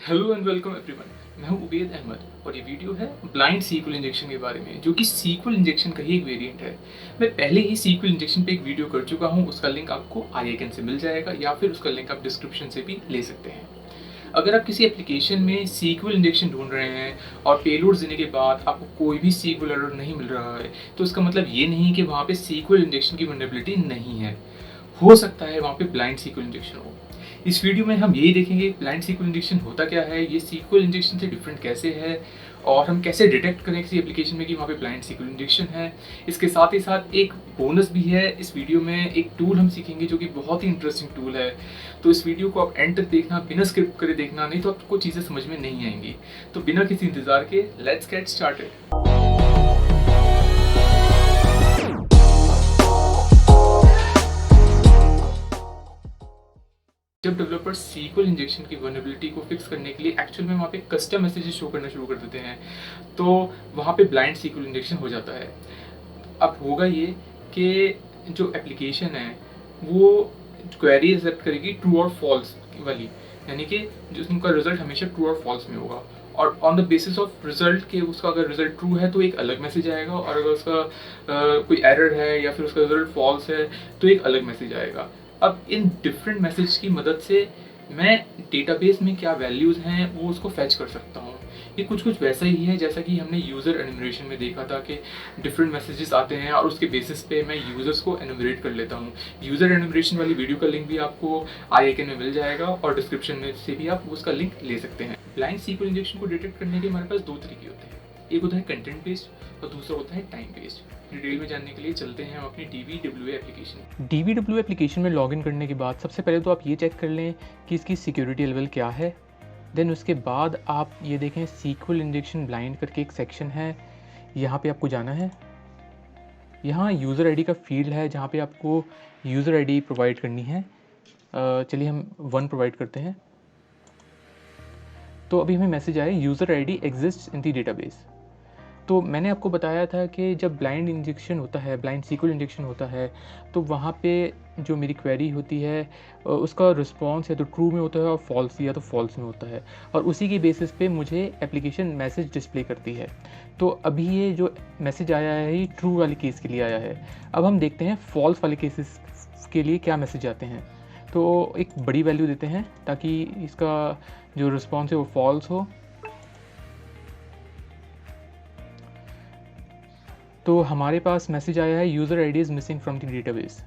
Hello and welcome everyone. मैं हूं उबैद अहमद और ये वीडियो है ब्लाइंड सीक्वल इंजेक्शन के बारे में, जो कि सीक्वल इंजेक्शन का ही एक वेरिएंट है। मैं पहले ही सीक्वल इंजेक्शन पे एक वीडियो कर चुका हूं, उसका लिंक आपको आई आइकन से मिल जाएगा या फिर उसका लिंक आप डिस्क्रिप्शन से भी ले सकते हैं। अगर आप किसी एप्लीकेशन में सीक्वल इंजेक्शन ढूंढ रहे हैं और पेलोड देने के बाद आपको कोई भी सीक्वल एरर नहीं मिल रहा है, तो इसका मतलब ये नहीं कि वहाँ पे सीक्वल इंजेक्शन की वल्नरेबिलिटी नहीं है। हो सकता है वहाँ पे ब्लाइंड सीक्वल इंजेक्शन हो। इस वीडियो में हम यही देखेंगे ब्लाइंड सीक्वल इंजेक्शन होता क्या है, ये सीक्वल इंजेक्शन से डिफरेंट कैसे है और हम कैसे डिटेक्ट करें किसी एप्लीकेशन में कि वहाँ पे ब्लाइंड सीक्वल इंजेक्शन है। इसके साथ ही साथ एक बोनस भी है, इस वीडियो में एक टूल हम सीखेंगे जो कि बहुत ही इंटरेस्टिंग टूल है। तो इस वीडियो को आप एंड तक देखना, बिना स्किप करे देखना, नहीं तो आपको चीज़ें समझ में नहीं आएंगी। तो बिना किसी इंतजार के लेट्स गेट स्टार्टेड। जब डेवलपर्स सीक्वल इंजेक्शन की वल्नरेबिलिटी को फिक्स करने के लिए एक्चुअल में वहाँ पे कस्टम मैसेजेस शो करना शुरू कर देते हैं, तो वहाँ पे ब्लाइंड सीक्वल इंजेक्शन हो जाता है। अब होगा ये कि जो एप्लीकेशन है वो क्वेरी एक्सेप्ट करेगी ट्रू और फॉल्स वाली, यानी कि जो उनका रिजल्ट हमेशा ट्रू और फॉल्स में होगा। और on the basis of result के उसका अगर रिजल्ट ट्रू है तो एक अलग मैसेज आएगा, और अगर उसका कोई एरर है या फिर उसका रिजल्ट फॉल्स है तो एक अलग मैसेज आएगा। अब इन डिफरेंट मैसेज की मदद से मैं डेटाबेस में क्या वैल्यूज़ हैं वो उसको फैच कर सकता हूँ। ये कुछ वैसा ही है जैसा कि हमने यूज़र एनुमरेशन में देखा था कि डिफरेंट मैसेजेस आते हैं और उसके बेसिस पे मैं यूज़र्स को एनुमरेट कर लेता हूँ। यूज़र एनुमरेशन वाली वीडियो का लिंक भी आपको आई आइकन में मिल जाएगा और डिस्क्रिप्शन में से भी आप उसका लिंक ले सकते हैं। ब्लाइंड सीक्वल इंजेक्शन को डिटेक्ट करने के हमारे पास दो तरीके होते हैं, एक होता है कंटेंट बेस्ड और दूसरा होता है टाइम बेस्ड। डिटेल में जानने के लिए चलते हैं हम अपनी DBWA एप्लीकेशन। DBWA एप्लीकेशन में लॉगिन करने के बाद सबसे पहले तो आप ये चेक कर लें कि इसकी सिक्योरिटी लेवल क्या है। देन उसके बाद आप ये देखें सीक्वल इंजेक्शन ब्लाइंड करके एक सेक्शन है, यहाँ पे आपको जाना है। यहाँ यूज़र आईडी का फील्ड है जहाँ पे आपको यूज़र आईडी प्रोवाइड करनी है। चलिए हम 1 प्रोवाइड करते हैं। तो अभी हमें मैसेज आया user ID exist in the database. तो मैंने आपको बताया था कि जब ब्लाइंड इंजेक्शन होता है, ब्लाइंड सीक्वल इंजेक्शन होता है, तो वहाँ पे जो मेरी क्वेरी होती है उसका रिस्पॉन्स या तो ट्रू में होता है और फॉल्स या तो फॉल्स में होता है, और उसी की बेसिस पे मुझे एप्लीकेशन मैसेज डिस्प्ले करती है। तो अभी ये जो मैसेज आया है ये ट्रू वाले केस के लिए आया है। अब हम देखते हैं फॉल्स वाले केसेस के लिए क्या मैसेज आते हैं। तो एक बड़ी वैल्यू देते हैं ताकि इसका जो रिस्पॉन्स है वो फॉल्स हो। तो हमारे पास मैसेज आया है user ID is missing from the database.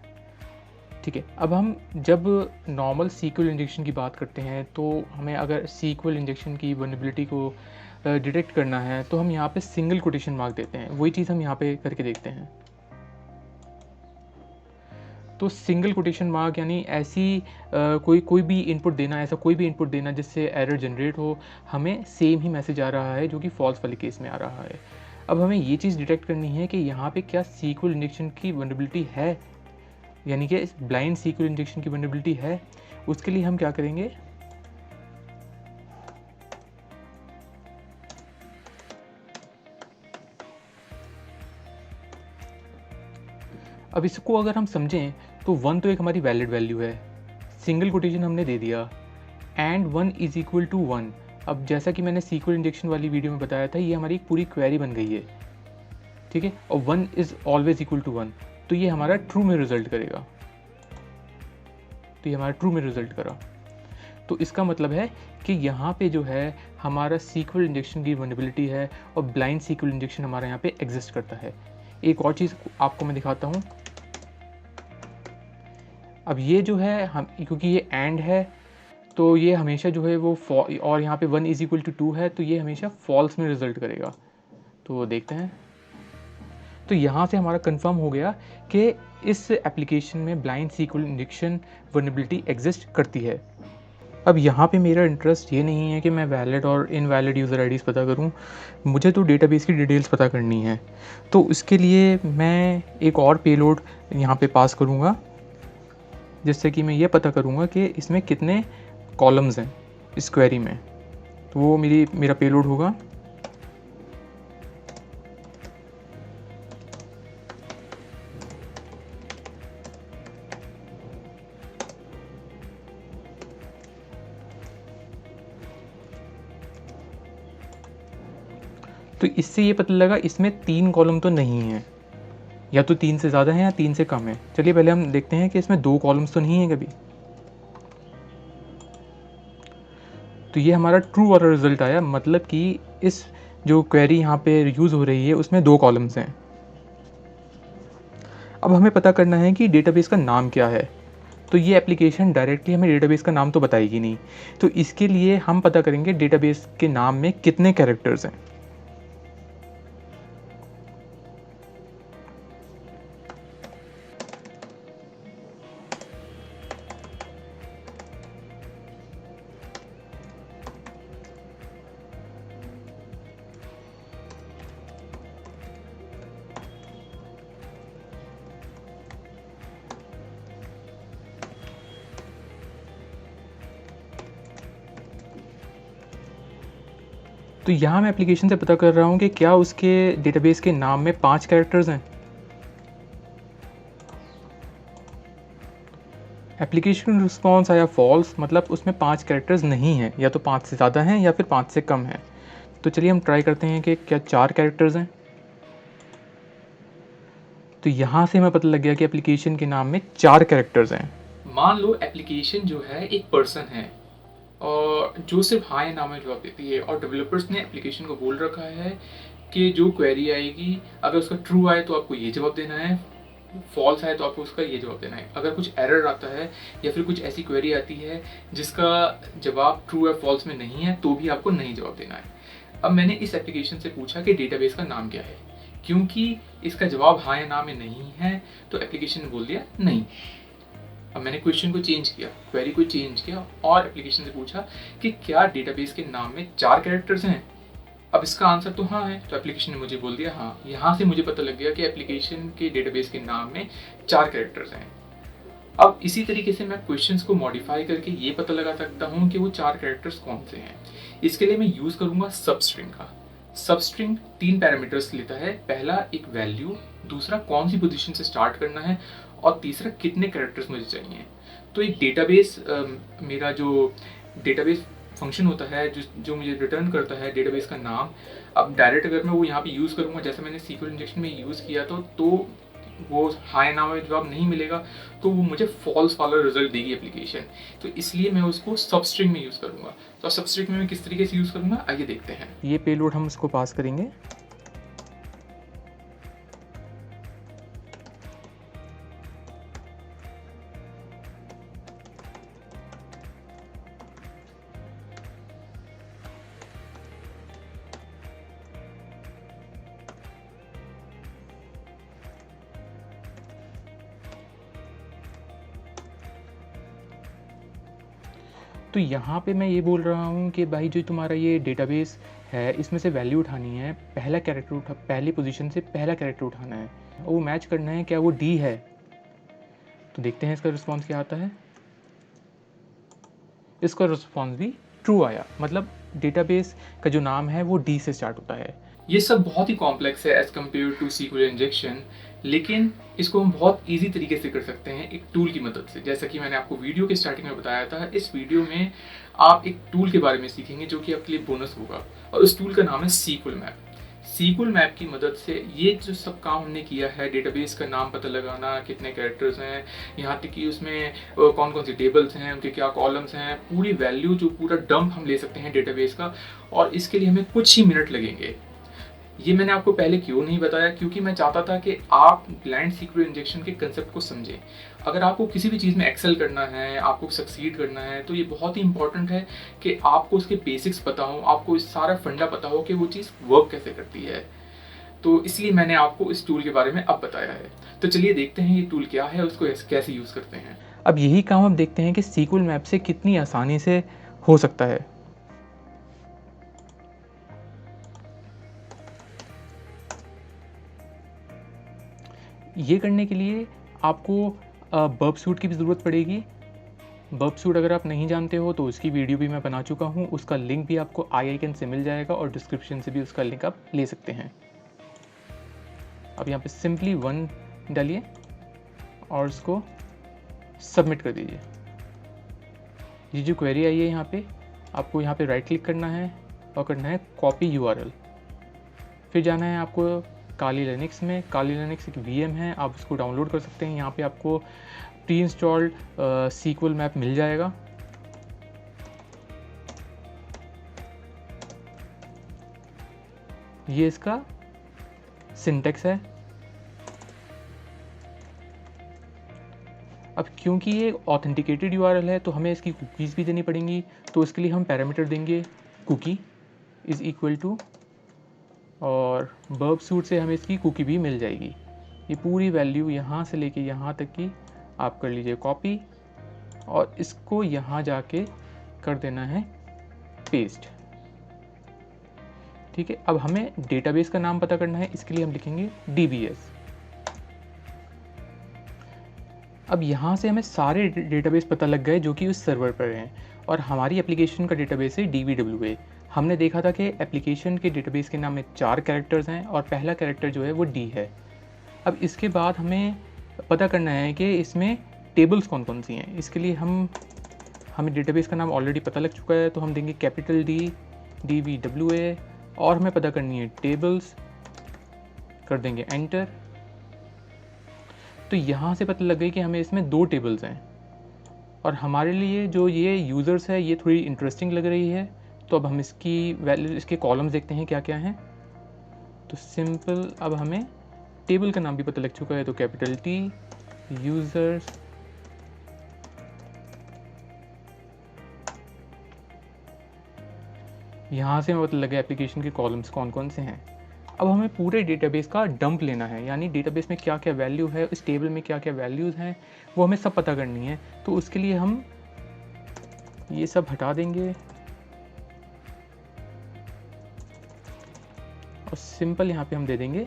ठीक है, अब हम जब नॉर्मल सीक्वल इंजेक्शन की बात करते हैं तो हमें अगर सीक्वल इंजेक्शन की वल्नरेबिलिटी को डिटेक्ट करना है तो हम यहाँ पे सिंगल कोटेशन मार्क देते हैं। वही चीज़ हम यहाँ पे करके देखते हैं। तो सिंगल कोटेशन मार्क यानी ऐसी कोई भी इनपुट देना, ऐसा कोई भी इनपुट देना जिससे एरर जनरेट हो, हमें सेम ही मैसेज आ रहा है जो कि फॉल्स वाले केस में आ रहा है। अब हमें ये चीज़ डिटेक्ट करनी है कि यहाँ पे क्या सीक्वल इंजेक्शन की वल्नरेबिलिटी है, यानी कि ब्लाइंड सीक्वल इंजेक्शन की वल्नरेबिलिटी है। उसके लिए हम क्या करेंगे, अब इसको अगर हम समझें तो 1 तो एक हमारी वैलिड वैल्यू है, सिंगल कोटेशन हमने दे दिया, एंड 1 इज़ इक्वल टू 1। अब जैसा कि मैंने सीक्वल इंजेक्शन वाली वीडियो में बताया था, ये हमारी एक पूरी क्वेरी बन गई है। ठीक है, और 1 इज़ ऑलवेज इक्वल टू 1, तो ये हमारा ट्रू में रिजल्ट करेगा। तो ये हमारा ट्रू में रिजल्ट करा, तो इसका मतलब है कि यहाँ पे जो है हमारा सीक्वल इंजेक्शन की वल्नरेबिलिटी है और ब्लाइंड सीक्वल इंजेक्शन हमारा यहाँ पे एग्जिस्ट करता है। एक और चीज़ आपको मैं दिखाता हूँ। अब ये जो है हम, क्योंकि ये एंड है तो ये हमेशा जो है वो और यहाँ पे 1 इज इक्वल टू 2 है तो ये हमेशा फॉल्स में रिजल्ट करेगा। तो देखते हैं, तो यहाँ से हमारा कंफर्म हो गया कि इस एप्लीकेशन में blind SQL injection vulnerability exist करती है। अब यहाँ पे मेरा इंटरेस्ट ये नहीं है कि मैं वैलिड और इनवैलिड यूज़र आईडीज़ पता करूँ, मुझे तो डेटाबेस की डिटेल्स पता करनी है। तो इसके लिए मैं एक और पेलोड यहाँ पे पास करूँगा, जिससे कि मैं ये पता करूँगा कि इसमें कितने कॉलम्स हैं इस क्वेरी में। तो वो मेरा पेलोड होगा तो इससे ये पता लगा इसमें 3 कॉलम तो नहीं है, या तो 3 से ज़्यादा है या 3 से कम है। चलिए पहले हम देखते हैं कि इसमें 2 कॉलम्स तो नहीं है कभी। तो ये हमारा ट्रू वाला रिजल्ट आया, मतलब कि इस जो क्वेरी यहाँ पे यूज़ हो रही है उसमें 2 कॉलम्स हैं। अब हमें पता करना है कि डेटाबेस का नाम क्या है। तो ये एप्लीकेशन डायरेक्टली हमें डेटाबेस का नाम तो बताएगी नहीं, तो इसके लिए हम पता करेंगे डेटाबेस के नाम में कितने कैरेक्टर्स हैं। तो यहाँ मैं एप्लीकेशन से पता कर रहा हूँ कि क्या उसके डेटाबेस के नाम में 5 कैरेक्टर्स हैं। एप्लीकेशन रिस्पॉन्स आया फॉल्स, मतलब उसमें 5 कैरेक्टर्स नहीं हैं, या तो 5 से ज़्यादा हैं या फिर 5 से कम है। तो चलिए हम ट्राई करते हैं कि क्या 4 कैरेक्टर्स हैं। तो यहाँ से हमें पता लग गया कि एप्लीकेशन के नाम में 4 कैरेक्टर्स हैं। मान लो एप्लीकेशन जो है एक पर्सन है और जो सिर्फ हाँ या ना में जवाब देती है, और डेवलपर्स ने एप्लीकेशन को बोल रखा है कि जो क्वेरी आएगी अगर उसका ट्रू आए तो आपको ये जवाब देना है, फॉल्स आए तो आपको उसका ये जवाब देना है। अगर कुछ एरर आता है या फिर कुछ ऐसी क्वेरी आती है जिसका जवाब ट्रू या फॉल्स में नहीं है तो भी आपको नहीं जवाब देना है। अब मैंने इस एप्लीकेशन से पूछा कि डेटाबेस का नाम क्या है, क्योंकि इसका जवाब हाँ या ना में नहीं है तो एप्लीकेशन ने बोल दिया नहीं। अब मैंने क्वेश्चन को चेंज किया, क्वेरी को चेंज किया और एप्लीकेशन से पूछा कि क्या डेटाबेस के नाम में 4 कैरेक्टर्स हैं। अब इसका आंसर तो हाँ है, तो एप्लीकेशन ने मुझे बोल दिया हाँ। यहाँ से मुझे पता लग गया कि एप्लीकेशन के डेटाबेस के नाम में 4 कैरेक्टर्स हैं। अब इसी तरीके से मैं क्वेश्चंस को मॉडिफाई करके ये पता लगा सकता हूँ कि वो 4 कैरेक्टर्स कौन से हैं। इसके लिए मैं यूज़ करूँगा सबस्ट्रिंग का। सबस्ट्रिंग 3 पैरामीटर्स लेता है, पहला एक वैल्यू, दूसरा कौन सी पोजीशन से स्टार्ट करना है, और तीसरा कितने कैरेक्टर्स मुझे चाहिए। तो एक डेटाबेस मेरा जो डेटाबेस फंक्शन होता है जो मुझे रिटर्न करता है डेटाबेस का नाम। अब डायरेक्ट अगर मैं वो यहाँ पे यूज़ करूँगा जैसे मैंने SQL इंजेक्शन में यूज़ किया तो वो हाँ या ना में जवाब नहीं मिलेगा, तो वो मुझे फॉल्स वाला रिजल्ट देगी एप्लीकेशन। तो इसलिए मैं उसको सबस्ट्रिंग में यूज़ करूँगा। तो सबस्ट्रिंग में मैं किस तरीके से यूज़ करूँगा आइए देखते हैं। ये पेलोड हम इसको पास करेंगे। तो यहाँ पे मैं ये बोल रहा हूँ कि भाई जो तुम्हारा ये डेटाबेस है इसमें से वैल्यू उठानी है, पहला कैरेक्टर पहली पोजीशन से पहला कैरेक्टर उठाना है, वो मैच करना है क्या वो डी है। तो देखते हैं इसका रिस्पॉन्स क्या आता है। इसका रिस्पॉन्स भी ट्रू आया, मतलब डेटाबेस का जो नाम है वो डी से स्टार्ट होता है। ये सब बहुत ही कॉम्प्लेक्स है as compare to SQL injection, लेकिन इसको हम बहुत इजी तरीके से कर सकते हैं एक टूल की मदद से। जैसा कि मैंने आपको वीडियो के स्टार्टिंग में बताया था, इस वीडियो में आप एक टूल के बारे में सीखेंगे जो कि आपके लिए बोनस होगा, और उस टूल का नाम है SQL मैप। SQL मैप की मदद से ये जो सब काम हमने किया है, डेटाबेस का नाम पता लगाना, कितने कैरेक्टर्स हैं, यहाँ तक कि उसमें कौन कौन सी टेबल्स हैं, उनके क्या कॉलम्स हैं, पूरी वैल्यू जो पूरा डंप हम ले सकते हैं डेटाबेस का, और इसके लिए हमें कुछ ही मिनट लगेंगे। ये मैंने आपको पहले क्यों नहीं बताया, क्योंकि मैं चाहता था कि आप ब्लाइंड SQL इंजेक्शन के कंसेप्ट को समझें। अगर आपको किसी भी चीज़ में एक्सेल करना है, आपको सक्सीड करना है, तो ये बहुत ही इंपॉर्टेंट है कि आपको उसके बेसिक्स पता हो, आपको इस सारा फंडा पता हो कि वो चीज़ वर्क कैसे करती है। तो इसलिए मैंने आपको इस टूल के बारे में अब बताया है। तो चलिए देखते हैं ये टूल क्या है, उसको कैसे यूज़ करते हैं। अब यही काम हम देखते हैं कि SQL मैप से कितनी आसानी से हो सकता है। ये करने के लिए आपको बर्ब सूट की भी ज़रूरत पड़ेगी। बर्ब सूट अगर आप नहीं जानते हो तो उसकी वीडियो भी मैं बना चुका हूँ, उसका लिंक भी आपको आई आइकन से मिल जाएगा और डिस्क्रिप्शन से भी उसका लिंक आप ले सकते हैं। अब यहाँ पे सिंपली 1 डालिए और उसको सबमिट कर दीजिए। ये जो क्वेरी आई है यहाँ पे, आपको यहाँ पे राइट क्लिक करना है और करना है कॉपी URL। फिर जाना है आपको काली लिनक्स में। काली लिनक्स एक वीएम है, आप उसको डाउनलोड कर सकते हैं। यहाँ पे आपको प्री इंस्टॉल्ड सीक्वल मैप मिल जाएगा। ये इसका सिंटेक्स है। अब क्योंकि ये ऑथेंटिकेटेड यूआरएल है तो हमें इसकी कुकीज़ भी देनी पड़ेंगी, तो इसके लिए हम पैरामीटर देंगे कुकी इज़ इक्वल टू, और बर्ब सूट से हमें इसकी कुकी भी मिल जाएगी। ये पूरी वैल्यू यहाँ से लेके यहाँ तक की आप कर लीजिए कॉपी, और इसको यहाँ जाके कर देना है पेस्ट। ठीक है, अब हमें डेटाबेस का नाम पता करना है, इसके लिए हम लिखेंगे DBS। अब यहाँ से हमें सारे डेटाबेस पता लग गए जो कि उस सर्वर पर हैं, और हमारी एप्लीकेशन का डेटाबेस है DBWA। हमने देखा था कि एप्लीकेशन के डेटाबेस के नाम में 4 कैरेक्टर्स हैं और पहला कैरेक्टर जो है वो D है। अब इसके बाद हमें पता करना है कि इसमें टेबल्स कौन कौन सी हैं। इसके लिए हमें डेटाबेस का नाम ऑलरेडी पता लग चुका है, तो हम देंगे कैपिटल D DBWA, और हमें पता करनी है टेबल्स, कर देंगे एंटर। तो यहाँ से पता लग गई कि हमें इसमें 2 टेबल्स हैं, और हमारे लिए जो ये यूज़र्स है ये थोड़ी इंटरेस्टिंग लग रही है। तो अब हम इसकी वैल्यू, इसके कॉलम्स देखते हैं क्या क्या हैं। तो सिंपल, अब हमें टेबल का नाम भी पता लग चुका है, तो कैपिटल T यूज़र्स, यहाँ से हमें पता लगा एप्लीकेशन के कॉलम्स कौन कौन से हैं। अब हमें पूरे डेटाबेस का डंप लेना है, यानी डेटाबेस में क्या क्या वैल्यू है, इस टेबल में क्या क्या वैल्यूज़ हैं, वो हमें सब पता करनी है। तो उसके लिए हम ये सब हटा देंगे और सिंपल यहाँ पे हम दे देंगे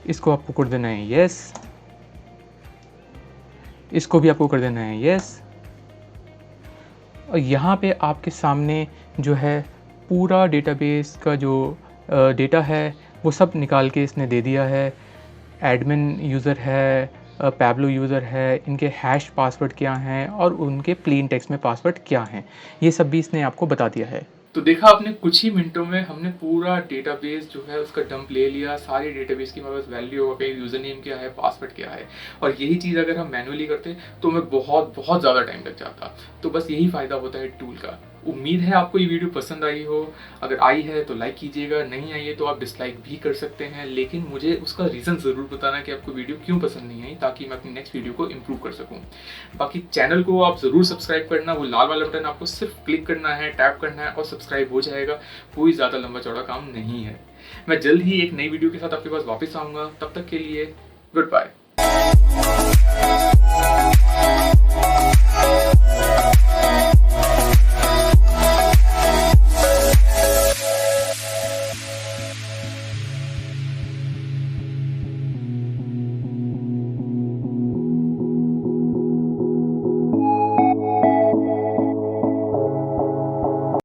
इसको आपको कर देना है यस, इसको भी आपको कर देना है यस, और यहाँ पे आपके सामने जो है पूरा डेटाबेस का जो डेटा है वो सब निकाल के इसने दे दिया है। एडमिन यूज़र है, पैब्लो यूज़र है, इनके हैश पासवर्ड क्या हैं और उनके प्लेन टेक्स्ट में पासवर्ड क्या हैं, ये सब भी इसने आपको बता दिया है। तो देखा आपने, कुछ ही मिनटों में हमने पूरा डेटाबेस जो है उसका डंप ले लिया। सारी डेटाबेस की हमारे पास वैल्यू हो गई, यूज़र नेम क्या है, पासवर्ड क्या है। और यही चीज़ अगर हम मैनुअली करते तो हमें बहुत बहुत ज़्यादा टाइम लग जाता। तो बस यही फ़ायदा होता है टूल का। उम्मीद है आपको ये वीडियो पसंद आई हो। अगर आई है तो लाइक कीजिएगा, नहीं आई है तो आप डिसलाइक भी कर सकते हैं, लेकिन मुझे उसका रीज़न ज़रूर बताना कि आपको वीडियो क्यों पसंद नहीं आई, ताकि मैं अपनी नेक्स्ट वीडियो को इम्प्रूव कर सकूँ। बाकी चैनल को आप ज़रूर सब्सक्राइब करना, वो लाल वाला बटन आपको सिर्फ क्लिक करना है, टैप करना है और सब्सक्राइब हो जाएगा। कोई ज़्यादा लंबा चौड़ा काम नहीं है। मैं जल्द ही एक नई वीडियो के साथ आपके पास वापस आऊँगा, तब तक के लिए गुड बाय।